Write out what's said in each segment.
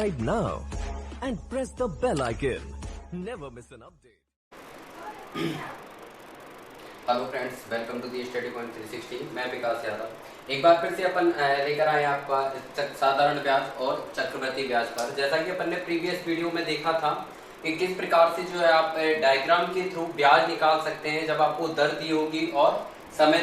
subscribe now and press the bell icon. Never miss an update. Hello friends, welcome to the study point 360। मैं विकास यादव। एक बार फिर से अपन लेकर आए आपका साधारण ब्याज और चक्रवृद्धि ब्याज पर। जैसा कि अपन ने प्रीवियस वीडियो में देखा था कि किस प्रकार से जो है आप डायग्राम के थ्रू ब्याज निकाल सकते हैं जब आपको दर दी होगी और समय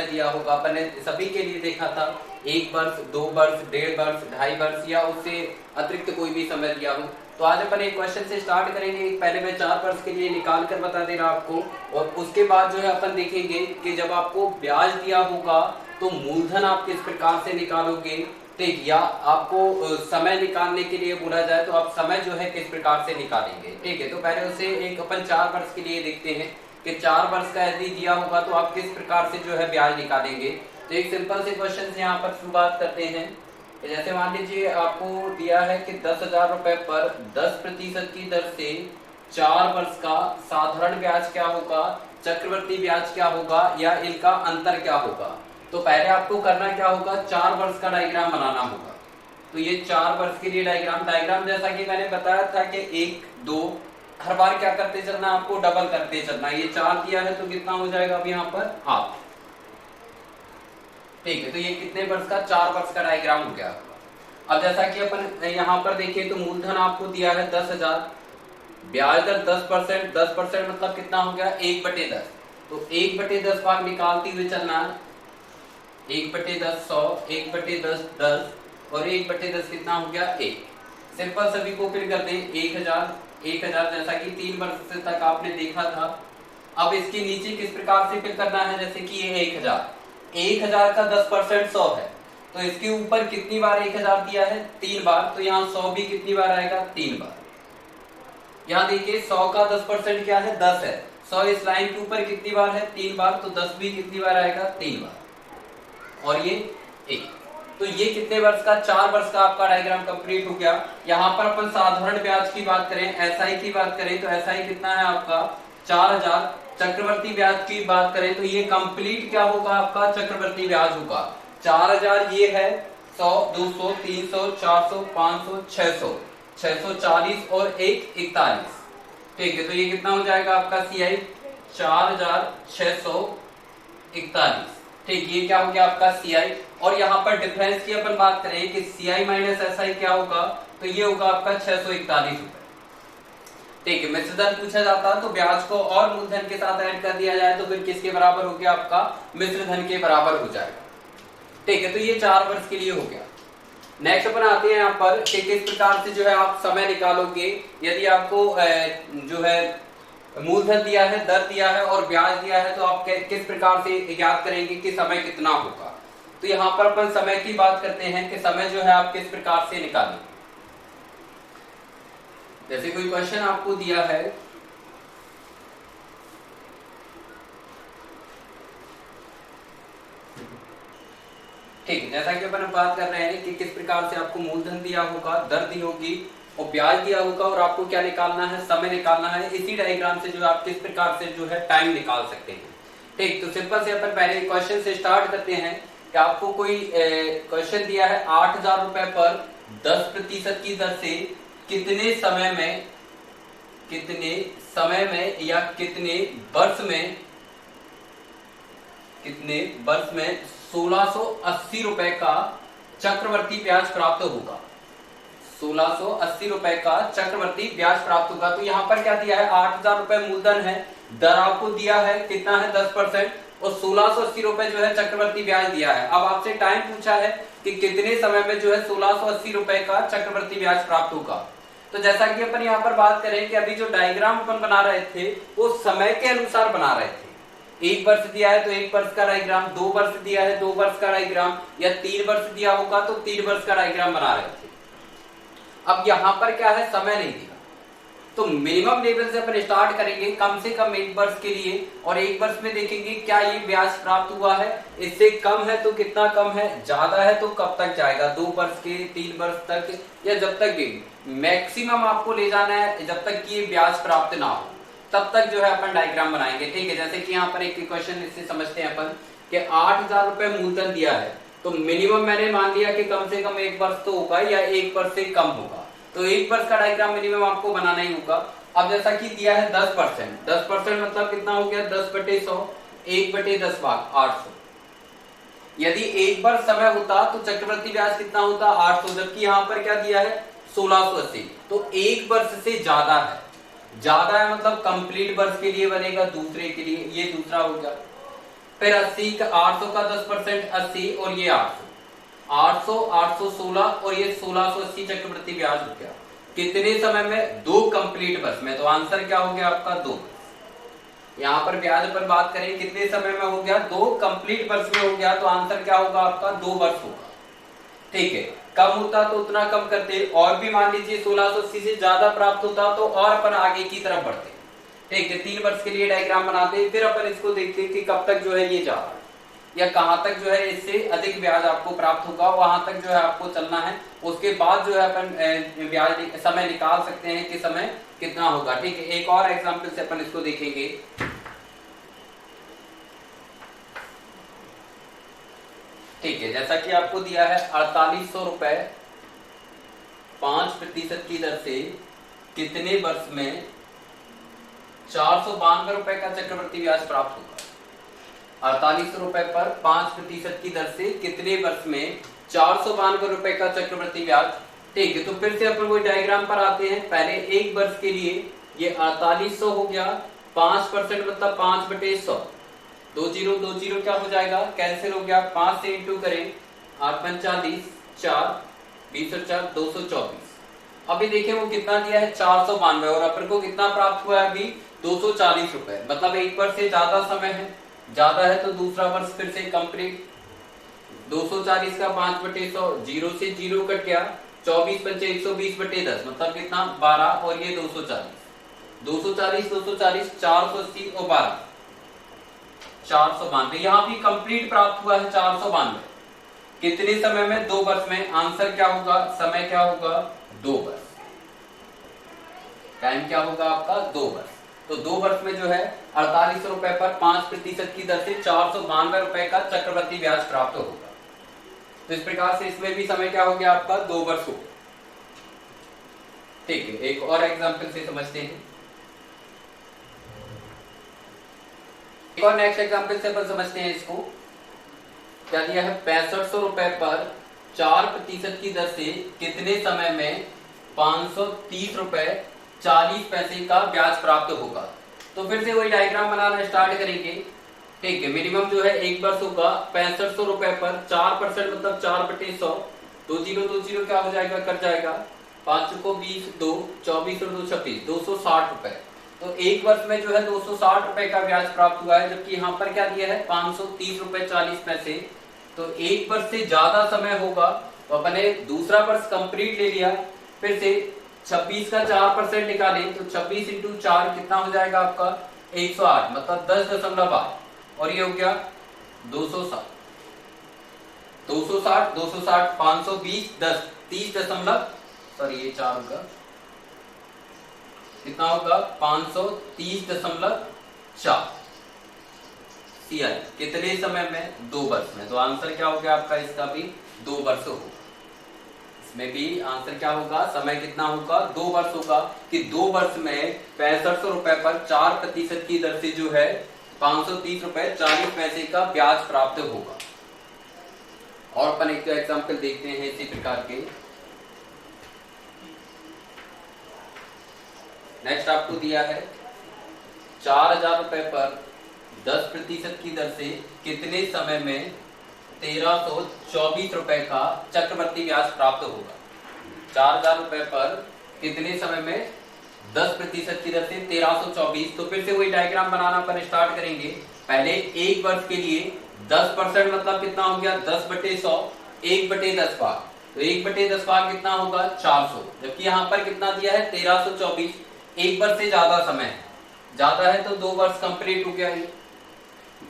दिया होगा। अपन ने सभी के लिए देखा था 1 वर्ष, 2 वर्ष, 1.5 वर्ष, 2.5 वर्ष या उससे अतिरिक्त कोई भी समय दिया हो। तो आज अपन एक क्वेश्चन से स्टार्ट करेंगे। पहले मैं 4 वर्ष के लिए निकाल कर बता दे रहा आपको, और उसके बाद जो है अपन देखेंगे कि जब आपको ब्याज दिया होगा तो मूलधन आप किस प्रकार से निकालोगे। ठीक, या आपको समय निकालने के लिए बोला जाए तो आप समय जो है किस प्रकार से निकालेंगे। ठीक है, तो पहले उसे एक अपन 4 वर्ष के लिए देखते हैं कि 4 वर्ष का यदि दिया होगा तो आप किस प्रकार से जो है ब्याज निकालेंगे। तो एक सिंपल से क्वेश्चन से यहाँ पर शुरुआत करते हैं। जैसे मान लीजिए आपको दिया है कि 10,000 रुपए पर 10% की दर से 4 वर्ष का साधारण ब्याज क्या होगा, चक्रवृद्धि ब्याज क्या होगा, या इनका अंतर क्या होगा। तो पहले आपको करना क्या होगा, 4 वर्ष का डायग्राम बनाना होगा। तो ये 4 वर्ष के लिए डायग्राम जैसा कि मैंने बताया था कि 1, 2 हर बार क्या करते चलना, आपको डबल करते चलना। ये 4 दिया है तो कितना हो जाएगा अब यहाँ पर 8। ठीक है, तो ये कितने वर्ष का, 4 वर्ष का डायग्राम हो गया। अब जैसा कि अपन यहाँ पर देखिए तो मूलधन आपको दिया है 10,000, ब्याज दर 10%, 10% मतलब कितना हो गया 1/10। तो 1/10 भाग निकालते हुए चलना है। 1/10 100, 1/10 10 और 1/10 कितना हो गया 1। सिंपल सभी को फिर कर दें 1000 जैसा कि 3 वर्ष तक आपने देखा था। अब इसके नीचे किस प्रकार से फिर करना है, जैसे कि ये 1000 का 10% 100 है, तो इसके ऊपर कितनी बार 1000 दिया है 3 बार, तो यहाँ 100 भी कितनी बार आएगा 3 बार। यहाँ देखिए 100 का 10% क्या है 10 है, 100 इस लाइन के ऊपर कितनी बार है 3 बार, तो 10 भी कितनी बार आएगा 3 बार, और ये 1। तो ये कितने वर्ष का, 4 वर्ष का आपका डायग्राम कंप्लीट हो गया। यहाँ पर अपन साधारण ब्याज की बात करें, एसआई की बात करें तो एसआई कितना है आपका 4000। चक्रवृद्धि ब्याज की बात करें तो ये कंप्लीट क्या होगा आपका चक्रवृद्धि ब्याज होगा 4000। ये है 100, 200, 300, 400, 500, 600, 640 और 1 41। ठीक है, तो ये कितना हो जाएगा आपका सीआई 4641। ठीक, ये क्या हो गया आपका सीआई। और यहाँ पर डिफरेंस की अपन बात करें कि सीआई माइनस एसआई क्या होगा, तो ये होगा आपका 641 रुपए। ठीक है, मिश्र धन पूछा जाता तो ब्याज को और मूलधन के साथ ऐड कर दिया जाए तो फिर किसके बराबर हो गया आपका मिश्र धन के बराबर हो जाएगा। ठीक है, तो ये 4 वर्ष के लिए हो गया। नेक्स्ट अपन आते हैं यहाँ पर कि किस प्रकार से जो है आप समय निकालोगे यदि आपको जो है मूलधन दिया है, दर दिया है और ब्याज दिया है, तो आप किस प्रकार से ज्ञात करेंगे कि समय कितना होगा। तो यहाँ पर अपन समय की बात करते हैं कि समय जो है आप किस प्रकार से निकालेंगे। जैसे कोई क्वेश्चन आपको दिया है ठीक है, जैसा कि अपन बात कर रहे हैं कि किस प्रकार से आपको मूलधन दिया होगा, दर दी होगी और ब्याज दिया होगा, और आपको क्या निकालना है, समय निकालना है। इसी डायग्राम से जो आप किस प्रकार से जो है टाइम निकाल सकते हैं। ठीक, तो सिंपल से अपन पहले क्वेश्चन से स्टार्ट करते हैं कि आपको कोई क्वेश्चन दिया है 8000 रुपए पर 10% की दर से कितने समय में या कितने वर्ष में 1680 रुपए का चक्रवर्ती ब्याज प्राप्त होगा। 1680 रुपए का चक्रवर्ती ब्याज प्राप्त होगा। तो यहाँ पर क्या दिया है 8000 रुपए मूलधन है, दर आपको दिया है कितना है 10%, और 1680 रुपए जो है चक्रवर्ती ब्याज दिया है। अब आपसे टाइम पूछा है कि कितने समय में जो है 1680 रुपए का चक्रवर्ती ब्याज प्राप्त होगा। तो जैसा कि अपन यहाँ पर बात करें कि अभी जो डायग्राम अपन बना रहे थे वो समय के अनुसार बना रहे थे। 1 वर्ष दिया है तो 1 वर्ष का डायग्राम, 2 वर्ष दिया है 2 वर्ष का डायग्राम, या 3 वर्ष दिया होगा तो 3 वर्ष का डायग्राम बना रहे थे। अब यहाँ पर क्या है, समय नहीं दिया, तो मिनिमम लेवल से अपन स्टार्ट करेंगे कम से कम 1 वर्ष के लिए, और 1 वर्ष में देखेंगे क्या ये ब्याज प्राप्त हुआ है। इससे कम है तो कितना कम है, ज्यादा है तो कब तक जाएगा, 2 वर्ष के 3 वर्ष तक, या जब तक भी मैक्सिमम आपको ले जाना है जब तक कि ये ब्याज प्राप्त ना हो तब तक जो है अपन डायग्राम बनाएंगे। ठीक है, जैसे कि यहाँ पर एक क्वेश्चन इससे समझते हैं अपन कि 8000 रुपए मूलधन दिया है, तो मिनिमम मैंने मान लिया कि कम से कम 1 वर्ष तो होगा या 1 वर्ष से कम होगा, तो 1 वर्ष का डायग्राम मिनिमम आपको बनाना ही होगा। अब जैसा कि दिया है 10%, 10% मतलब कितना हो गया 10/100, 1/10 भाग 800। यदि 1 वर्ष समय होता तो चक्रवृद्धि ब्याज कितना होता 800, जबकि यहाँ पर क्या दिया है 1680, तो 1 वर्ष से ज्यादा है, ज्यादा है मतलब कंप्लीट वर्ष के लिए बनेगा, दूसरे के लिए ये दूसरा हो गया। फिर 80 का 800 का 10% 80 और ये 800, 816 और ये 1680 चक्रवृद्धि ब्याज हो गया। कितने समय में 2 कंप्लीट वर्ष में, तो आंसर क्या हो गया आपका 2। यहाँ पर ब्याज पर बात करें कितने समय में हो गया 2 कंप्लीट वर्ष में हो गया, तो आंसर क्या होगा आपका 2 वर्ष होगा। ठीक है, कम होता तो उतना कम करते, और भी मान लीजिए 1680 से ज्यादा प्राप्त होता तो और अपन आगे की तरफ बढ़ते। ठीक है, 3 वर्ष के लिए डायग्राम बनाते, फिर अपन इसको देखते कि कब तक जो है ये जा रहा है या कहां तक जो है इससे अधिक ब्याज आपको प्राप्त होगा, वहां तक जो है आपको चलना है। उसके बाद जो है अपन ब्याज समय निकाल सकते हैं कि समय कितना होगा। ठीक है, एक और एग्जांपल से अपन इसको देखेंगे। ठीक है, जैसा कि आपको दिया है 4800 रुपए 5% की दर से कितने वर्ष में 492 रुपए का चक्रवृद्धि ब्याज प्राप्त होगा। 4800 रुपए पर 5% की दर से कितने वर्ष में 492 रुपए का चक्रवृद्धि ब्याज। ठीक है, तो फिर से अपन वही डायग्राम पर आते हैं। पहले 1 वर्ष के लिए ये 4800 हो गया, 5% मतलब 5/100, 20 क्या हो जाएगा कैंसिल हो गया, 5 से इंटू करें 8 × 40, 4 20 और 4 224। अभी देखिए वो कितना दिया है 492 और अपन को कितना प्राप्त हुआ है अभी 240 रुपए, मतलब 1 वर्ष से ज्यादा समय है, ज्यादा है तो दूसरा वर्ष फिर से कंप्लीट। 240 का 5/100, 0 से 0 कट गया, 24 × 5 120/10 मतलब कितना 12 और ये 240, 240 240 480 और 12 492। यहाँ भी कंप्लीट प्राप्त हुआ है 492, कितने समय में 2 वर्ष में। आंसर क्या होगा, समय क्या होगा 2 वर्ष, टाइम क्या होगा आपका 2 वर्ष। तो 2 वर्ष में जो है 4800 रुपए पर 5% की दर से 492 रुपए का चक्रवृद्धि ब्याज प्राप्त होगा। तो इस प्रकार से इसमें भी समय क्या हो गया आपका 2 वर्ष हो। ठीक है, एक और एग्जांपल से समझते हैं। एक और नेक्स्ट एग्जांपल से अपन समझते हैं इसको। क्या दिया है 6500 रुपए पर 4% की दर से कितने समय में 530 रुपए 40 पैसे का ब्याज प्राप्त होगा। तो फिर से वही डायग्राम बनाना स्टार्ट करेंगे। ठीक है, मिनिमम जो है 1 वर्ष होगा। 6500 रुपए पर 4% मतलब 4/100, 20 क्या हो जाएगा कट जाएगा, 5 को 20, 2 24 और 2 26, 260 रुपए। तो 1 वर्ष में जो है 260 रुपए का ब्याज प्राप्त हुआ है, जबकि यहाँ पर क्या दिया है 530 रुपए 40 पैसे। तो 1 वर्ष से ज्यादा समय होगा, तो अपने दूसरा वर्ष कंप्लीट ले लिया। फिर से 26 का 4% निकालें तो 26 × 4 कितना हो जाएगा आपका 108, मतलब 10.8 और ये हो गया 260, 520 10 30 सॉरी ये 4 होगा, कितना होगा 530.4 CI कितने समय में 2 वर्ष में। तो आंसर क्या हो गया आपका इसका भी 2 वर्ष होगा। इसमें भी आंसर क्या होगा, समय कितना होगा 2 वर्ष होगा, कि 2 वर्ष में 6500 रुपए पर 4% की दर से जो है 530 रुपए 40 पैसे का ब्याज प्राप्त होगा। और अपन एक एग्जाम्पल देखते हैं इसी प्रकार के। नेक्स्ट आपको दिया है 4000 रुपए पर 10% की दर से कितने समय में 1324 रुपए का चक्रवृद्धि ब्याज प्राप्त होगा। 4000 रुपए पर कितने समय में 10% की दर से 1324। तो फिर से वही डायग्राम बनाना पर स्टार्ट करेंगे। पहले 1 वर्ष के लिए 10% मतलब कितना हो गया 10/100, 1/10 भाग, तो 1/10 भाग कितना होगा 400, जबकि यहाँ पर कितना दिया है 1324। 1 वर्ष से ज्यादा समय है, ज्यादा है तो 2 वर्ष कंप्लीट हो गया है।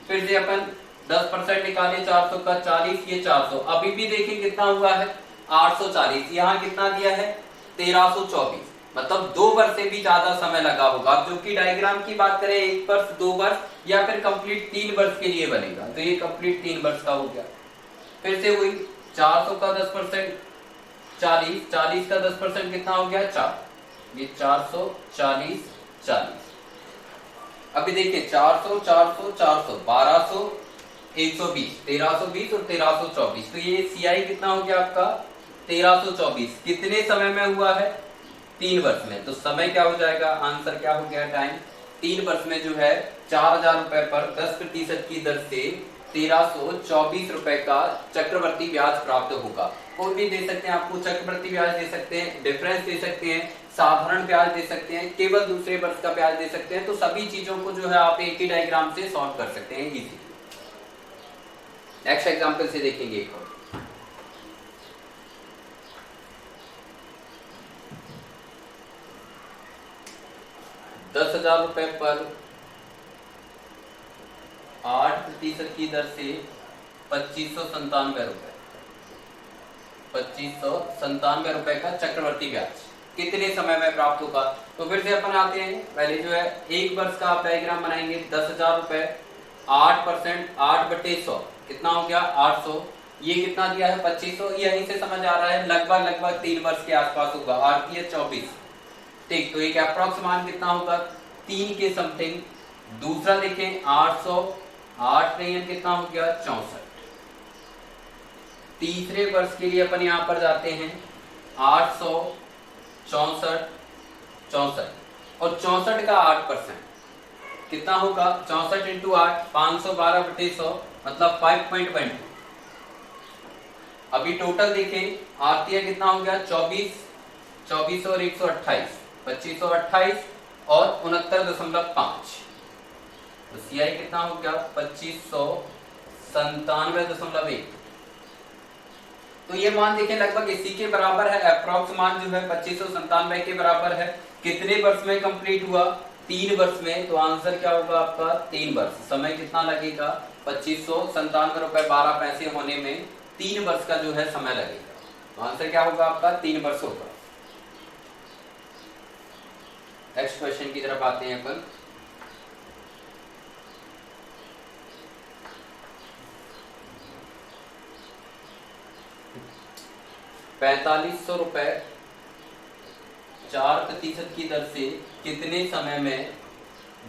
फिर से अपन 10% निकाले 400 का 40, ये 400, अभी भी देखिए कितना हुआ है 840, यहाँ कितना दिया है 1324, मतलब 2 वर्ष से भी ज्यादा समय लगा होगा। अब जो कि डायग्राम की बात करें 1 वर्ष 2 वर्ष या फिर कंप्लीट 3 वर्ष के लिए बनेगा, तो ये कंप्लीट 3 वर्ष का हो गया। फिर से वही 400 का 10%, 40, 40 का 10% कितना हो गया 4, ये 400, 40, 40। अभी देखिए 400, 400, 400, 1200, 120, 1320 और 1324। तो ये CI कितना हो गया आपका 1324। कितने समय में हुआ है 3 वर्ष में। तो समय क्या हो जाएगा, आंसर क्या हो गया, टाइम 3 वर्ष में जो है 4000 रुपए पर 10% की दर से 1324 रुपए का चक्रवर्ती ब्याज प्राप्त होगा। कोई भी दे सकते हैं आपको, चक्रवर्ती ब्याज दे सकते हैं, डिफरेंस दे सकते हैं, साधारण ब्याज दे सकते हैं, केवल दूसरे वर्ष का ब्याज दे सकते हैं। तो सभी चीजों को जो है आप एक ही डायग्राम से सॉल्व कर सकते हैं इजीली। नेक्स्ट एग्जांपल से देखेंगे एक और। ₹10,000 पर 8% की दर से 2597 रुपए, 2597 रुपए का चक्रवर्ती ब्याज कितने समय में प्राप्त होगा। तो फिर से अपन आते हैं, पहले जो है 1 वर्ष का आप डायग्राम बनाएंगे। 10,000 रुपए 8%, 8/100 कितना हो गया 800। ये कितना दिया है 2500। यहीं से समझ आ रहा है लगभग 3 वर्ष के आसपास होगा। 8 24, ठीक। तो एक अप्रॉक्स मान कितना होगा 3 के समथिंग। दूसरा देखें 800, 8 कितना हो गया 64। तीसरे वर्ष के लिए अपन यहां पर जाते हैं 800, 64, 64 और 64 का 8% कितना होगा 64 इंटू 8, 512/100 मतलब 5.12। अभी टोटल देखें आरतीय कितना हो गया 24, 24 और 128, 2528 और 69.5। तो CI कितना हो गया 2597.1। तो ये मान देखें लगभग इसी के बराबर है। अप्रॉक्स मान जो है 2597 के बराबर है। कितने वर्ष में कंप्लीट हुआ 3 वर्ष में। तो आंसर क्या होगा आपका 3 वर्ष। समय कितना लगेगा 2597 रुपए 12 पैसे होने में 3 वर्ष का जो है समय लगेगा। तो आंसर क्या होगा आपका 3 वर्ष होगा। नेक्स्ट क्वेश्चन की तरफ आते हैं अपन। ₹4500 4% की दर से कितने समय में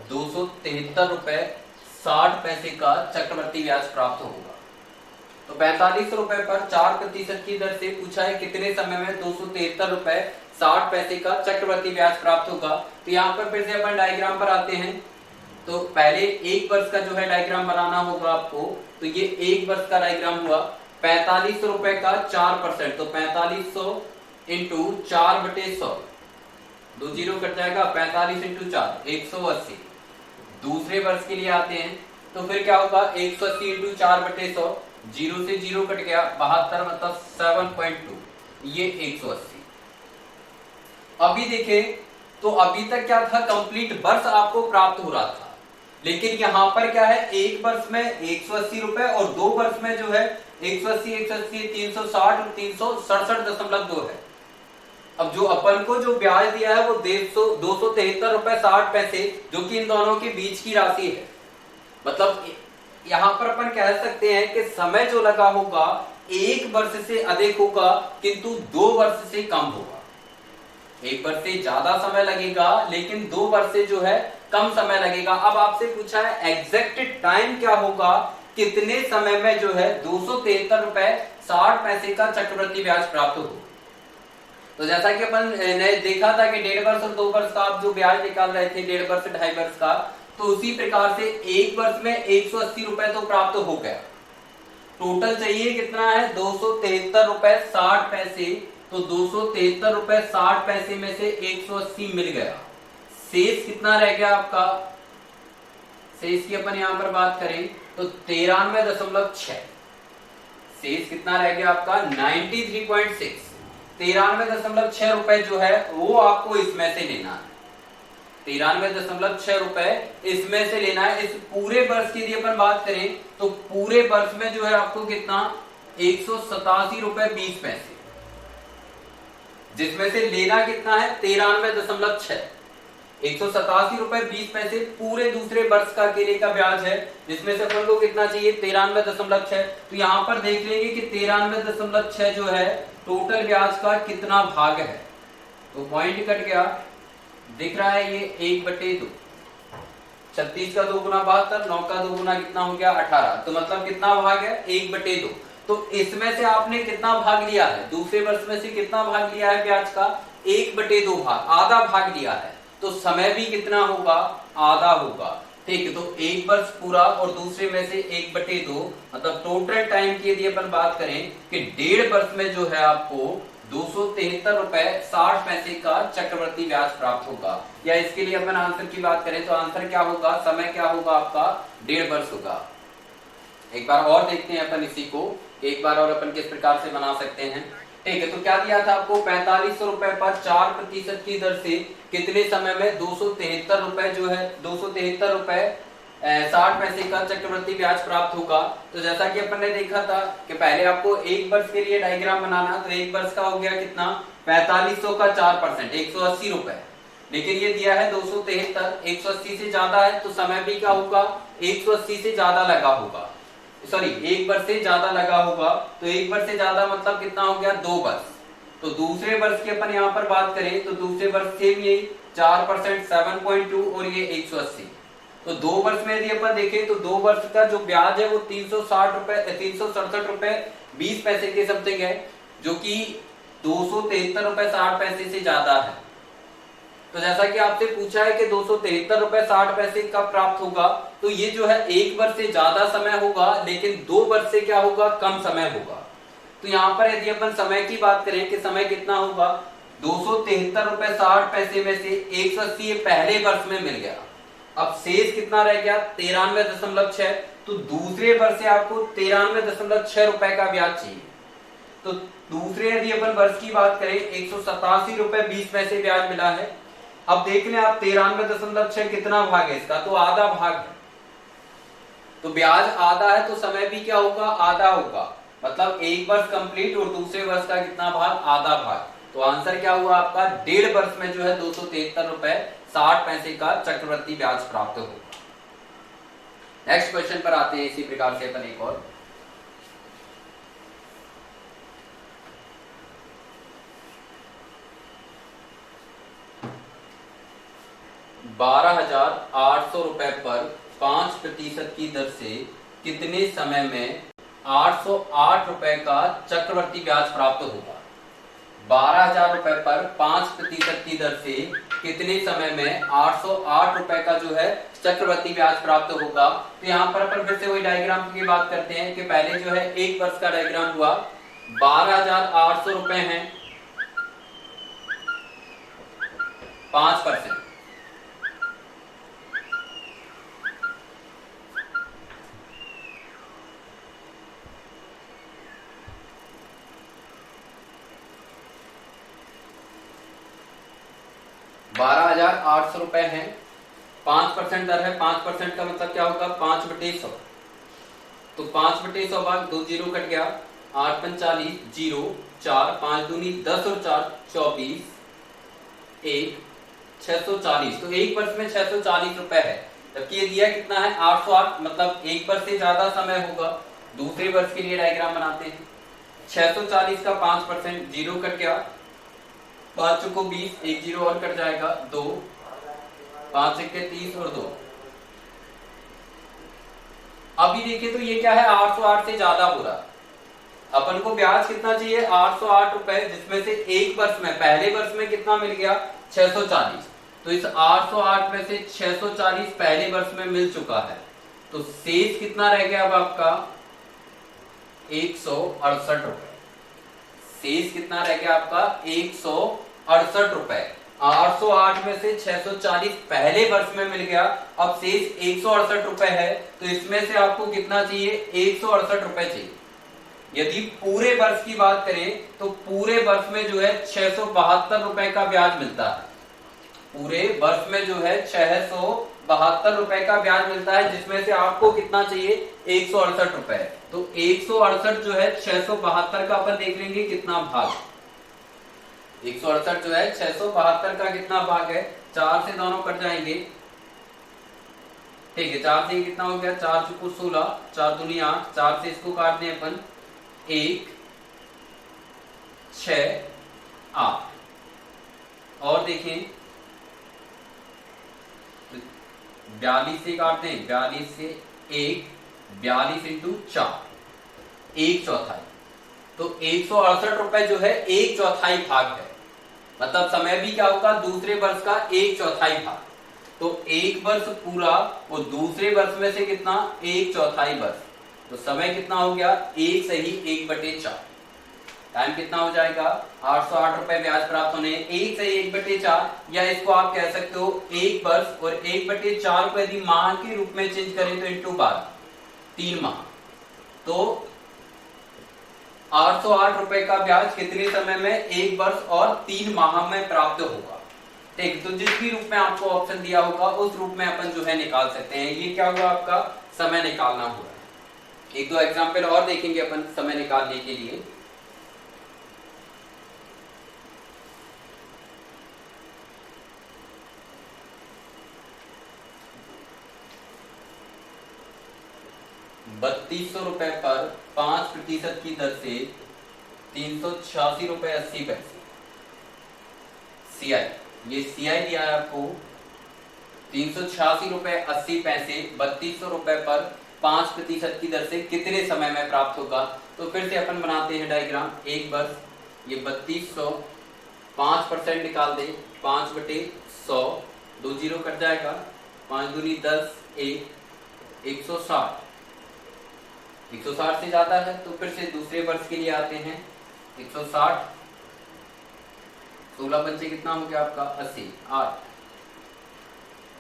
273 रुपए 60 पैसे का चक्रवर्ती ब्याज प्राप्त होगा। तो 4500 रुपए पर 4% की दर से पूछा है कितने समय में 273 रुपए 60 पैसे का चक्रवर्ती ब्याज प्राप्त होगा। तो यहाँ पर फिर से अपन डायग्राम पर आते हैं। तो पहले 1 वर्ष का जो है डायग्राम बनाना होगा आपको। तो ये 1 वर्ष का डायग्राम हुआ। 4500 रुपए का 4%, तो 4500 इंटू 4/100, 2 जीरो कट जाएगा। 45 इंटू 4 180। दूसरे वर्ष के लिए आते हैं तो फिर क्या होगा 180 इंटू 4/100, 0 से 0 कट गया 72 मतलब 7.2, ये 180। अभी देखें तो अभी तक क्या था कंप्लीट वर्ष आपको प्राप्त हो रहा था, लेकिन यहां पर क्या है 1 वर्ष में 180 रुपए और 2 वर्ष में जो है 180, 180, 360 और 367.2 है। अब जो अपन को जो ब्याज दिया है वो 273 रुपए 60 पैसे, जो कि इन दोनों के बीच की राशि है। मतलब यहां पर अपन कह सकते हैं कि समय जो लगा होगा 1 वर्ष से अधिक होगा किंतु 2 वर्ष से कम होगा। 1 वर्ष से ज्यादा समय लगेगा लेकिन 2 वर्ष से जो है कम समय लगेगा। अब आपसे पूछा है एग्जैक्ट टाइम क्या होगा, कितने समय में जो है 273 रुपए 60 पैसे का चक्रवृद्धि ब्याज प्राप्त होगा। तो जैसा कि अपन ने देखा था कि 1.5 वर्ष और 2 वर्ष का आप जो ब्याज निकाल रहे थे 1.5 वर्ष 2.5 वर्ष का, तो उसी प्रकार से 1 वर्ष में 180 रुपए तो प्राप्त हो गया। टोटल चाहिए कितना है 273 रुपए 60 पैसे। तो 273 रुपए 60 पैसे में से 180 मिल गया। शेष कितना रह गया आपका, शेष की अपन यहां पर बात करें तो 93.6। शेष कितना रह गया आपका 93.6। 93.6 रुपए जो है वो आपको इसमें से लेना है। 93.6 रुपए इसमें से लेना है। इस पूरे वर्ष की यदि अपन बात करें तो पूरे वर्ष में जो है आपको कितना 187 रुपए 20 पैसे, जिसमें से लेना कितना है 93.6। 187.20 पूरे दूसरे वर्ष का अकेले का ब्याज है, जिसमें से अपन को कितना चाहिए 93.6। तो यहाँ पर देख लेंगे कि 93.6 जो है टोटल ब्याज का कितना भाग है। तो पॉइंट कट गया, दिख रहा है ये 1/2, 36 का 2 गुना 72, 9 का 2 गुना कितना हो गया 18। तो मतलब कितना भाग है 1/2। तो इसमें से आपने कितना भाग लिया है, दूसरे वर्ष में से कितना भाग लिया है ब्याज का 1/2 भाग, आधा भाग लिया है। तो समय भी कितना होगा, आधा होगा। ठीक है, तो एक वर्ष पूरा और दूसरे में से 1/2, मतलब टोटल टाइम की यदि अपन बात करें कि 1.5 वर्ष में जो है आपको 273.60 का चक्रवर्ती ब्याज प्राप्त होगा। या इसके लिए अपन आंसर की बात करें तो आंसर क्या होगा, समय क्या होगा आपका 1.5 वर्ष होगा। एक बार और देखते हैं अपन इसी को, एक बार और अपन किस प्रकार से बना सकते हैं। ठीक है, तो क्या दिया था आपको 4500 रुपए पर 4% की दर से कितने समय में 273 रुपए जो है 273 रुपए 60 का चक्रवर्ती ब्याज प्राप्त होगा। तो जैसा कि अपन ने देखा था कि पहले आपको एक वर्ष के लिए डायग्राम बनाना, तो एक वर्ष का हो गया कितना 4500 का 4% 180 रुपए, लेकिन ये दिया है 273, 180 से ज्यादा है तो समय भी क्या होगा 180 से ज्यादा लगा होगा, सॉरी 1 वर्ष से ज्यादा लगा होगा। तो 1 वर्ष से ज्यादा मतलब कितना हो गया 2 वर्ष। तो दूसरे वर्ष की अपन यहाँ पर बात करें तो दूसरे वर्ष से भी यही 4% 7.2 और ये 180। तो 2 वर्ष में यदि अपन देखें तो 2 वर्ष का जो ब्याज है वो 367 रुपए 20 पैसे के समथिंग है, जो कि 273 रुपए 60 पैसे से ज्यादा है। तो जैसा कि आपसे पूछा है कि 273 रुपए 60 पैसे कब प्राप्त होगा, तो ये जो है 1 वर्ष से ज्यादा समय होगा, लेकिन 2 वर्ष से क्या होगा कम समय होगा। तो यहाँ पर यदि अपन समय की बात करें कि समय कितना होगा 273 रुपए 60 पैसे में से 180 पहले वर्ष में मिल गया, अब शेष कितना रह गया 93.6। तो दूसरे वर्ष से आपको 93.6 रुपए का ब्याज चाहिए। तो दूसरे यदि अपन वर्ष की बात करें 187 रुपए 20 पैसे ब्याज मिला है। अब देख लें आप 93.6 कितना भाग है इसका, तो आधा भाग है। तो ब्याज आधा है तो समय भी क्या होगा आधा होगा, मतलब एक वर्ष कंप्लीट और दूसरे वर्ष का कितना भाग आधा भाग। तो आंसर क्या हुआ आपका 1.5 वर्ष में जो है 273 रुपए 60 पैसे का चक्रवर्ती ब्याज प्राप्त होगा। नेक्स्ट क्वेश्चन पर आते हैं, इसी प्रकार से अपन एक और 12,800 रुपए पर 5% की दर से कितने समय में 808 रुपए का चक्रवर्ती ब्याज प्राप्त होगा। 12,000 रुपए पर 5% की दर से कितने समय में 808 रुपए का जो है चक्रवर्ती ब्याज प्राप्त होगा। तो यहाँ पर अपन फिर से वही डायग्राम की बात करते हैं कि पहले जो है एक वर्ष का डायग्राम हुआ 12,800 रुपए है 5%, ₹12,800 है, 5% दर है। 5% का मतलब क्या होगा 5/100। तो 5/100 भाग 2 जीरो कट गया, 8 45 0 4 5 दूनी 10 और 4 24 1 640। तो एक वर्ष में 640 रुपए है, जबकि ये दिया कितना है 808, मतलब एक वर्ष से ज्यादा समय होगा। दूसरे वर्ष के लिए डायग्राम बनाते हैं। 640 का 5%, जीरो कट गया, 5 चौको 20, 1 जीरो और कट जाएगा 2, 5 सिक्के 30 और 2। अभी देखिए तो ये क्या है 808 से ज्यादा हो रहा। अपन को ब्याज कितना चाहिए 808 रुपए, जिसमें से एक वर्ष में पहले वर्ष में कितना मिल गया 640। तो इस 808 में से 640 पहले वर्ष में मिल चुका है, तो शेष कितना रह गया अब आपका 168 रुपए। शेष कितना रह गया आपका 168 रुपए। 808 में से 640 पहले वर्ष में मिल गया, अब शेष 168 रुपए है। तो इसमें से आपको कितना चाहिए 168 रुपए चाहिए। यदि पूरे वर्ष की बात करें तो पूरे वर्ष में जो है 672 रुपए का ब्याज मिलता है। पूरे वर्ष में जो है 672 रुपए का ब्याज मिलता है, जिसमें से आपको कितना चाहिए 168 रुपए। तो 168 जो है 672 का अपन देख लेंगे कितना भाग। 168 जो है 672 का कितना भाग है 4 से दोनों कट जाएंगे। ठीक है, 4 से कितना हो गया, 4 चुको 16, 4 दूनी 8, 4 से इसको काट दें अपन 1 6 8। और देखें 42 से काटते हैं, 42 से 1, 42 इंटू 4, 1/4। तो 168 रुपए जो है 1/4 भाग है, मतलब समय भी क्या होगा, दूसरे वर्ष का 1/4 भाग। तो एक वर्ष पूरा और दूसरे वर्ष में से कितना, 1/4 वर्ष। तो समय कितना हो गया, 1 सही 1/4। टाइम कितना हो जाएगा, 808 रुपए ब्याज प्राप्त होने, 1 सही 1/4। या इसको आप कह सकते हो 1 वर्ष और 1/4 को यदि माह के रूप में चेंज करें तो इंटू 12, 3 माह। तो 808 रुपए का ब्याज कितने समय में, 1 वर्ष और 3 माह में प्राप्त होगा। ठीक, तो जिस भी रूप में आपको ऑप्शन दिया होगा उस रूप में अपन जो है निकाल सकते हैं। ये क्या हुआ, आपका समय निकालना हुआ। एक दो एग्जाम्पल और देखेंगे अपन समय निकालने के लिए। ₹3200 पर 5% की दर से 386 रुपए 80 पैसे सीआई। ये सीआई दिया है आपको 386 रुपए 80 पैसे 3200 रुपए पर 5% की दर से कितने समय में प्राप्त होगा। तो फिर से अपन बनाते हैं डायग्राम। एक वर्ष, ये 3200, 5% निकाल दे, 5/100, 2 जीरो कट जाएगा, 5 दूनी 10, 160। 160 से जाता है तो फिर से दूसरे वर्ष के लिए आते हैं। 160, 16 पंचे कितना हो गया आपका 80, 8,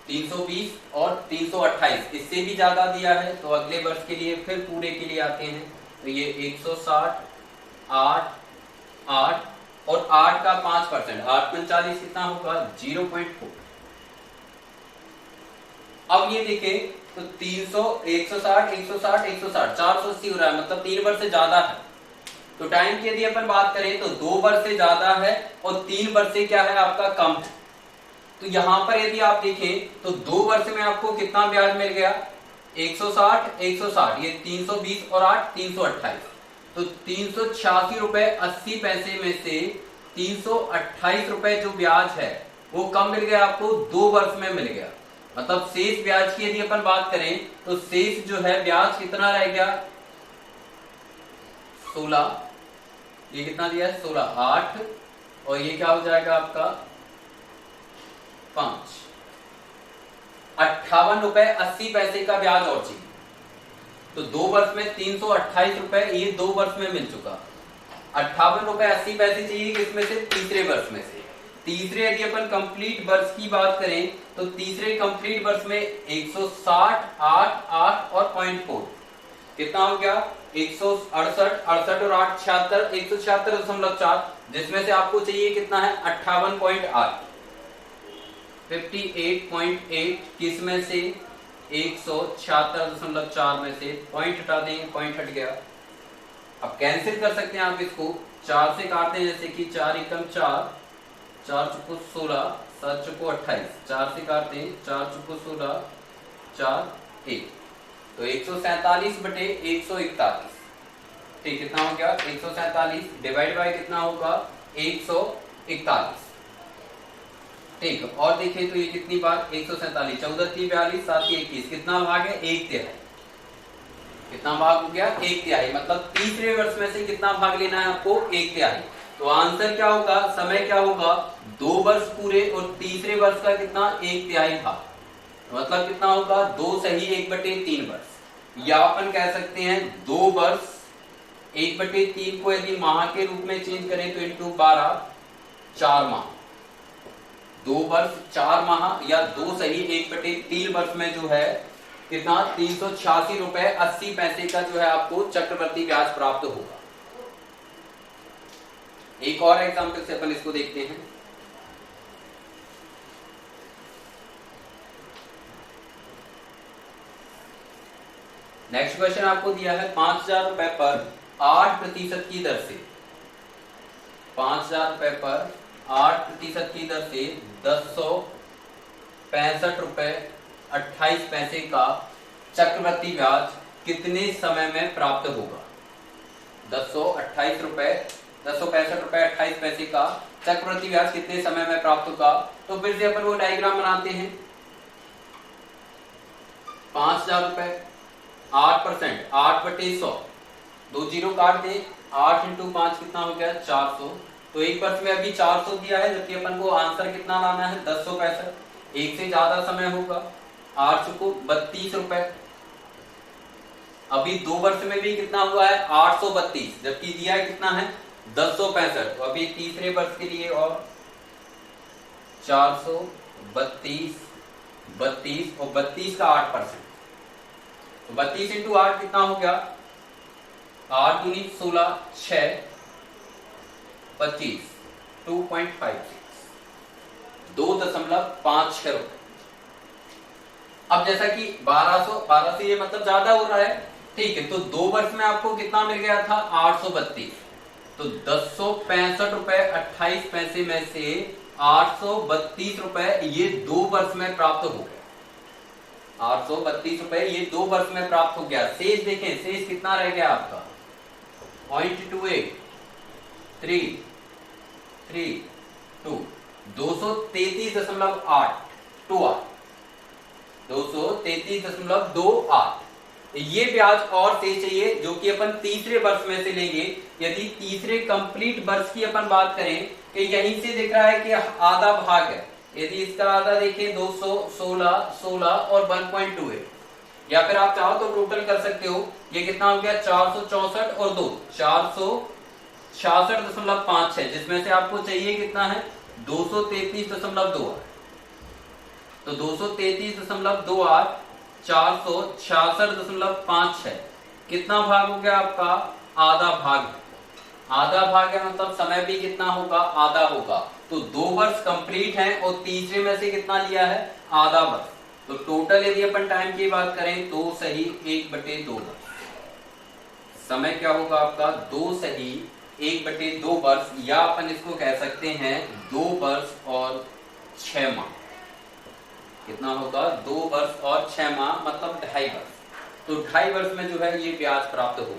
320 और 328, इससे भी ज्यादा दिया है। तो अगले वर्ष के लिए फिर पूरे के लिए आते हैं। तो ये 160, 8, 8 और 8 का 5%, 8×45 कितना होगा 0.4। अब ये देखें तो 300, 160, 160, 160, 480 हो रहा है, मतलब 3 वर्ष से ज्यादा है। तो टाइम की यदि अपन बात करें तो 2 वर्ष से ज्यादा है और 3 वर्ष से क्या है आपका कम है। तो यहां पर यदि आप देखें तो 2 वर्ष में आपको कितना ब्याज मिल गया, 160, 160, ये 320 और 8, 328। तो 386 रुपए 80 पैसे में से 328 रुपए जो ब्याज है वो कब मिल गया आपको, 2 वर्ष में मिल गया। मतलब शेष ब्याज की यदि अपन बात करें तो शेष जो है ब्याज कितना रह गया, 16, ये कितना दिया है 16, 8 और ये क्या हो जाएगा आपका 5, 58 रुपए 80 पैसे का ब्याज और चाहिए। तो 2 वर्ष में 328 रुपए ये 2 वर्ष में मिल चुका। 58 रुपए 80 पैसे चाहिए किसमें से, तीसरे वर्ष में से। तीसरे यदि अपन कंप्लीट वर्ष की बात करें तो तीसरे कंप्लीट वर्ष में 160, 8, 8 और 0.4 कितना हो गया, 168, 68 और 8, 76, 176.4, जिसमें से आपको चाहिए कितना है 58.8, 58.8 किसमें से 176.4 में से। पॉइंट हटा देंगे, पॉइंट हट गया। अब कैंसिल कर सकते हैं आप इसको, 4 से काटते हैं, जैसे कि 4 एकम 4, 4 चुको 16, 7 चुको 28, 4 से काटते हैं, 4 चुको 16, 4 1, तो 147/141। ठीक, कितना हो गया 147 डिवाइड बाय कितना होगा 141। ठीक, और देखिए तो ये कितनी बार 147, 14 3 42 7 21, कितना भाग है 1/3। कितना भाग हो गया 1/3, मतलब तीसरे वर्ष में से कितना भाग लेना है आपको 1/3। तो आंसर क्या होगा, समय क्या होगा 2 वर्ष पूरे और तीसरे वर्ष का कितना 1/3 भाग, मतलब कितना होगा 2 सही 1/3 वर्ष। या अपन कह सकते हैं 2 वर्ष 1/3 को यदि माह के रूप में चेंज करें तो इंटू 12, 4 माह। 2 वर्ष 4 माह या 2 सही 1/3 वर्ष में जो है कितना 386 रुपए 80 पैसे का जो है आपको चक्रवर्ती ब्याज प्राप्त होगा। एक और एग्जांपल से अपन इसको देखते हैं। नेक्स्ट क्वेश्चन आपको दिया है 5000 रुपए पर 8% की दर से, 5000 रुपए पर 8% की दर से 10 ₹265.28 का चक्रवृद्धि ब्याज कितने समय में प्राप्त होगा? ₹265.28 का चक्रवृद्धि ब्याज कितने समय में प्राप्त होगा? तो फिर से अपन वो डायग्राम बनाते हैं। 5,000 रुपए, 8%, 8/100, 2 जीरो काट दे, 8 × 5 कितना हो गया? 400। तो एक वर्ष में अभी 400 दिया है, जबकि अपन को आंसर कितना लाना है? 1065। एक से ज्यादा समय होगा, 8 को 32 रुपए। अभी 2 वर्ष में भी कितना हुआ है? 832, जबकि दिया है कितना है? 1065। तो अभी तीसरे वर्ष के लिए और 432, 32 और 32 का 8%। तो 32 × 8 कितना हो गया? 8 × 16, 6, 25, 2.56, 2.56 रुपए। अब जैसा कि 1200 ये मतलब ज्यादा हो रहा है, ठीक है। तो 2 वर्ष में आपको कितना मिल गया था? 832। तो 1065.28 में से 832 रुपए ये 2 वर्ष में प्राप्त हो गया। 832 रुपए ये 2 वर्ष में प्राप्त हो गया। शेष देखें, शेष कितना रह गया आपका? 0.28, 3, 2, 233.28, 233.28। ये ब्याज और शेष चाहिए, जो कि अपन तीसरे वर्ष में से लेंगे। यदि तीसरे कंप्लीट वर्ष की अपन बात करें कि यहीं से दिख रहा है कि आधा भाग है। यदि इसका आधा देखें 216, 16 और 1.28, या फिर आप चाहो तो टोटल कर सकते हो। ये कितना हो गया? 464 और 2, 466.56, जिसमें से आपको चाहिए कितना है? 233.28। तो 233.28, 466.56 कितना भाग हो गया आपका? आधा भाग। आधा भाग है मतलब समय भी कितना होगा? आधा होगा। तो 2 वर्ष कंप्लीट है और तीसरे में से कितना लिया है? आधा वर्ष। तो टोटल यदि अपन टाइम की बात करें, 2 सही 1/2 वर्ष। समय क्या होगा आपका? 2 सही 1/2 वर्ष, या अपन इसको कह सकते हैं 2 वर्ष और 6 माह। कितना होगा? 2 वर्ष और 6 माह मतलब 2.5 वर्ष। तो 2.5 वर्ष में जो है ये ब्याज प्राप्त होगा।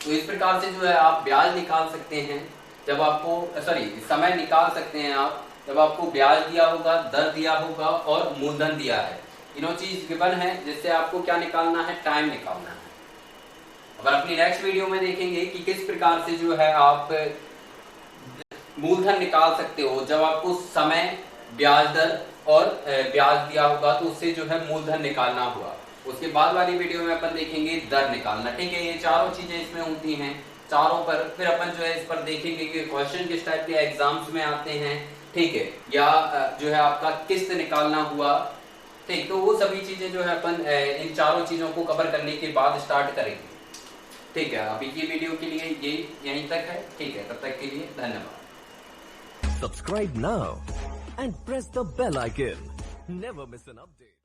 तो इस प्रकार से जो है आप ब्याज निकाल सकते हैं जब आपको समय निकाल सकते हैं आप जब आपको ब्याज दिया होगा, दर दिया होगा और मूलधन दिया है। तीनों चीज गिवन है, जिससे आपको क्या निकालना है? टाइम निकालना है। अब अपनी नेक्स्ट वीडियो में देखेंगे कि किस प्रकार से जो है आप मूलधन निकाल सकते हो। जब आपको समय, ब्याज दर और ब्याज दिया होगा तो उससे जो है मूलधन निकालना हुआ। उसके बाद वाली वीडियो में अपन देखेंगे दर निकालना। ठीक है, ये चारों चीजें इसमें होती हैं। चारों पर फिर अपन जो है इस पर देखेंगे कि क्वेश्चन किस टाइप के एग्जाम्स में आते हैं, ठीक है, या जो है आपका किस्त निकालना हुआ। ठीक, तो वो सभी चीजें जो है अपन इन चारों चीजों को कवर करने के बाद स्टार्ट करेंगे। ठीक है, अभी की वीडियो के लिए ये यहीं तक है। ठीक है, तब तक के लिए धन्यवाद। Subscribe now and press the bell icon. Never miss an update.